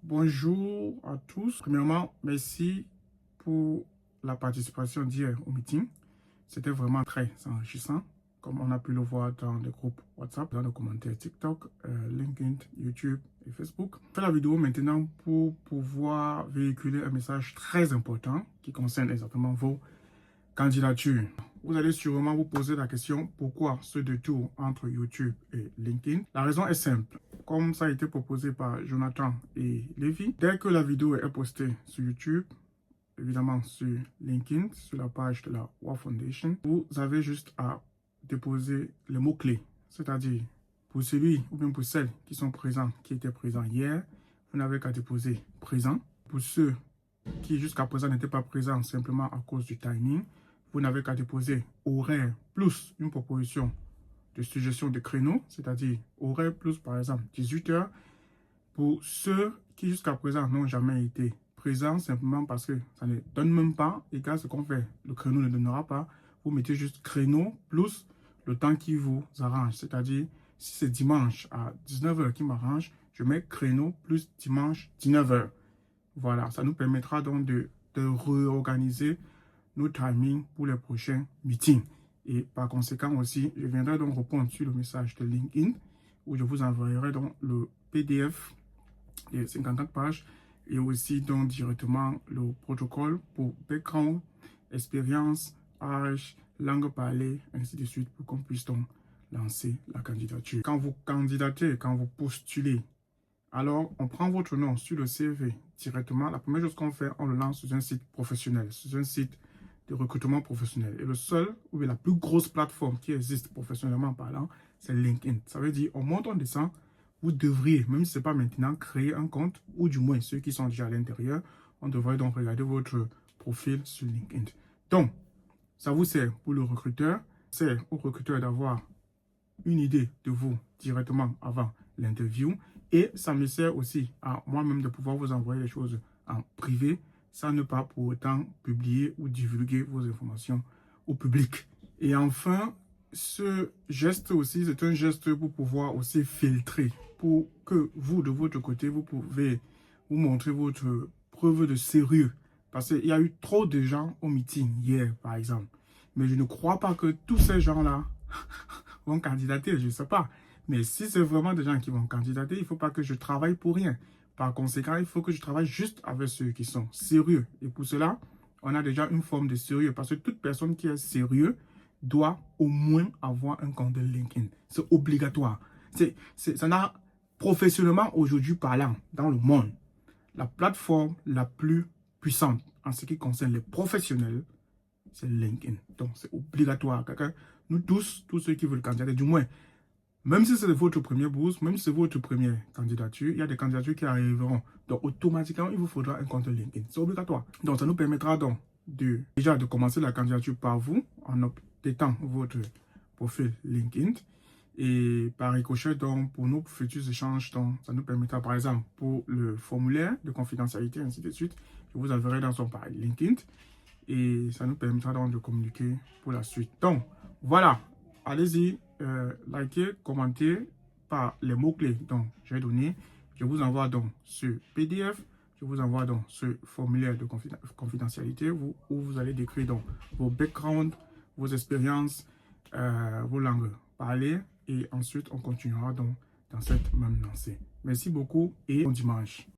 Bonjour à tous. Premièrement, merci pour la participation d'hier au meeting. C'était vraiment très enrichissant, comme on a pu le voir dans les groupes WhatsApp, dans les commentaires TikTok, LinkedIn, YouTube et Facebook. Je fais la vidéo maintenant pour pouvoir véhiculer un message très important qui concerne exactement vos candidatures. Vous allez sûrement vous poser la question, pourquoi ce détour entre YouTube et LinkedIn? La raison est simple. Comme ça a été proposé par Jonathan et Lévi, dès que la vidéo est postée sur YouTube, évidemment sur LinkedIn, sur la page de la WOW Foundation, vous avez juste à déposer les mots-clés. C'est-à-dire, pour celui ou bien pour celles qui sont présents, qui étaient présents hier, vous n'avez qu'à déposer présent. Pour ceux qui jusqu'à présent n'étaient pas présents simplement à cause du timing, vous n'avez qu'à déposer horaire plus une proposition de suggestion de créneau, c'est-à-dire horaire plus par exemple 18 heures. Pour ceux qui jusqu'à présent n'ont jamais été présents, simplement parce que ça ne donne même pas, égal ce qu'on fait, le créneau ne donnera pas, vous mettez juste créneau plus le temps qui vous arrange, c'est-à-dire si c'est dimanche à 19 h qui m'arrange, je mets créneau plus dimanche 19 h. Voilà, ça nous permettra donc de réorganiser nos timings pour les prochains meetings. Et par conséquent aussi, je viendrai donc répondre sur le message de LinkedIn où je vous enverrai donc le PDF des 54 pages et aussi donc directement le protocole pour background, expérience, âge, langue parlée, ainsi de suite pour qu'on puisse donc lancer la candidature. Quand vous candidatez, quand vous postulez, alors on prend votre nom sur le CV directement. La première chose qu'on fait, on le lance sur un site professionnel, sur un site de recrutement professionnel. Et le seul, ou la plus grosse plateforme qui existe professionnellement parlant, c'est LinkedIn. Ça veut dire, au moment où on descend, vous devriez, même si ce n'est pas maintenant, créer un compte, ou du moins ceux qui sont déjà à l'intérieur, on devrait donc regarder votre profil sur LinkedIn. Donc, ça vous sert pour le recruteur, c'est au recruteur d'avoir une idée de vous directement avant l'interview, et ça me sert aussi à moi-même de pouvoir vous envoyer les choses en privé, sans ne pas pour autant publier ou divulguer vos informations au public. Et enfin, ce geste aussi, c'est un geste pour pouvoir aussi filtrer, pour que vous, de votre côté, vous pouvez vous montrer votre preuve de sérieux. Parce qu'il y a eu trop de gens au meeting hier, par exemple. Mais je ne crois pas que tous ces gens-là vont candidater, je ne sais pas. Mais si c'est vraiment des gens qui vont candidater, il ne faut pas que je travaille pour rien. Par conséquent, il faut que je travaille juste avec ceux qui sont sérieux. Et pour cela, on a déjà une forme de sérieux. Parce que toute personne qui est sérieux doit au moins avoir un compte de LinkedIn. C'est obligatoire. Ça n'a professionnellement aujourd'hui parlant dans le monde, la plateforme la plus puissante en ce qui concerne les professionnels, c'est LinkedIn. Donc, c'est obligatoire. Nous tous ceux qui veulent candidater, du moins, même si c'est votre première bourse, même si c'est votre première candidature, il y a des candidatures qui arriveront. Donc, automatiquement, il vous faudra un compte LinkedIn. C'est obligatoire. Donc, ça nous permettra donc déjà de commencer la candidature par vous, en updatant votre profil LinkedIn. Et par ricochet, donc, pour nos futurs échanges, donc, ça nous permettra, par exemple, pour le formulaire de confidentialité, ainsi de suite, je vous enverrai dans son page LinkedIn. Et ça nous permettra donc de communiquer pour la suite. Donc, voilà. Allez-y, likez, commentez par les mots-clés dont j'ai donné. Je vous envoie donc ce PDF. Je vous envoie donc ce formulaire de confidentialité où vous allez décrire donc vos backgrounds, vos expériences, vos langues parlées. Et ensuite, on continuera donc dans cette même lancée. Merci beaucoup et bon dimanche.